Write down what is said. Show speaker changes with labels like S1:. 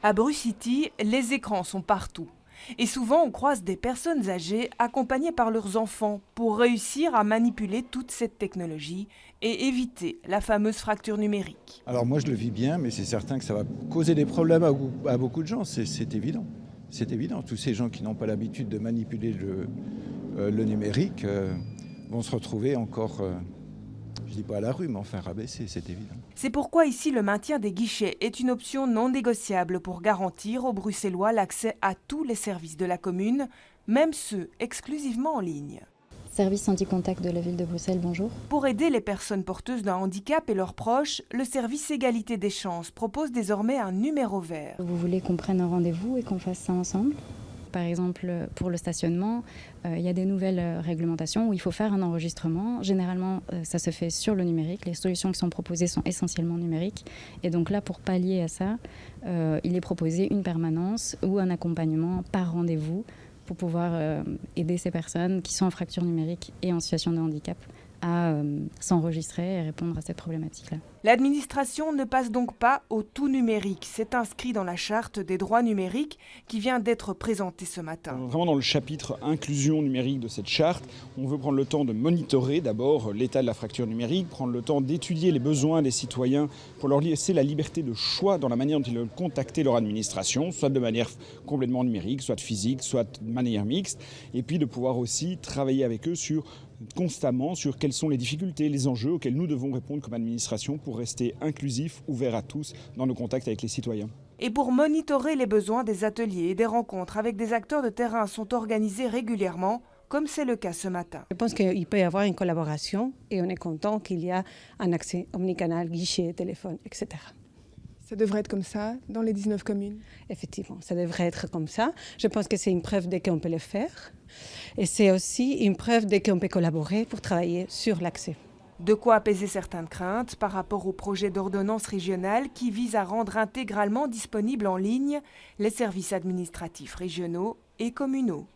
S1: À Brucity, les écrans sont partout. Et souvent, on croise des personnes âgées accompagnées par leurs enfants pour réussir à manipuler toute cette technologie et éviter la fameuse fracture numérique.
S2: Alors moi je le vis bien, mais c'est certain que ça va causer des problèmes à beaucoup de gens, c'est évident. C'est évident, tous ces gens qui n'ont pas l'habitude de manipuler le numérique vont se retrouver encore, je ne dis pas à la rue, mais enfin rabaissés, c'est évident.
S1: C'est pourquoi ici le maintien des guichets est une option non négociable pour garantir aux Bruxellois l'accès à tous les services de la commune, même ceux exclusivement en ligne.
S3: Service anti-contact de la ville de Bruxelles, bonjour.
S1: Pour aider les personnes porteuses d'un handicap et leurs proches, le service Égalité des chances propose désormais un numéro vert.
S3: Vous voulez qu'on prenne un rendez-vous et qu'on fasse ça ensemble ? Par exemple, pour le stationnement, il y a des nouvelles réglementations où il faut faire un enregistrement. Généralement, ça se fait sur le numérique. Les solutions qui sont proposées sont essentiellement numériques. Et donc là, pour pallier à ça, il est proposé une permanence ou un accompagnement par rendez-vous pour pouvoir aider ces personnes qui sont en fracture numérique et en situation de handicap à s'enregistrer et répondre à cette problématique-là.
S1: L'administration ne passe donc pas au tout numérique. C'est inscrit dans la charte des droits numériques qui vient d'être présentée ce matin.
S4: Vraiment dans le chapitre inclusion numérique de cette charte, on veut prendre le temps de monitorer d'abord l'état de la fracture numérique, prendre le temps d'étudier les besoins des citoyens pour leur laisser la liberté de choix dans la manière dont ils veulent contacter leur administration, soit de manière complètement numérique, soit physique, soit de manière mixte, et puis de pouvoir aussi travailler avec eux constamment sur quelles sont les difficultés, les enjeux auxquels nous devons répondre comme administration pour rester inclusifs, ouverts à tous dans nos contacts avec les citoyens.
S1: Et pour monitorer les besoins, des ateliers et des rencontres avec des acteurs de terrain sont organisés régulièrement, comme c'est le cas ce matin.
S5: Je pense qu'il peut y avoir une collaboration et on est content qu'il y a un accès omnicanal, guichet, téléphone, etc.
S6: Ça devrait être comme ça dans les 19 communes?
S5: Effectivement, ça devrait être comme ça. Je pense que c'est une preuve de qu'on peut le faire. Et c'est aussi une preuve de qu'on peut collaborer pour travailler sur l'accès.
S1: De quoi apaiser certaines craintes par rapport au projet d'ordonnance régionale qui vise à rendre intégralement disponibles en ligne les services administratifs régionaux et communaux.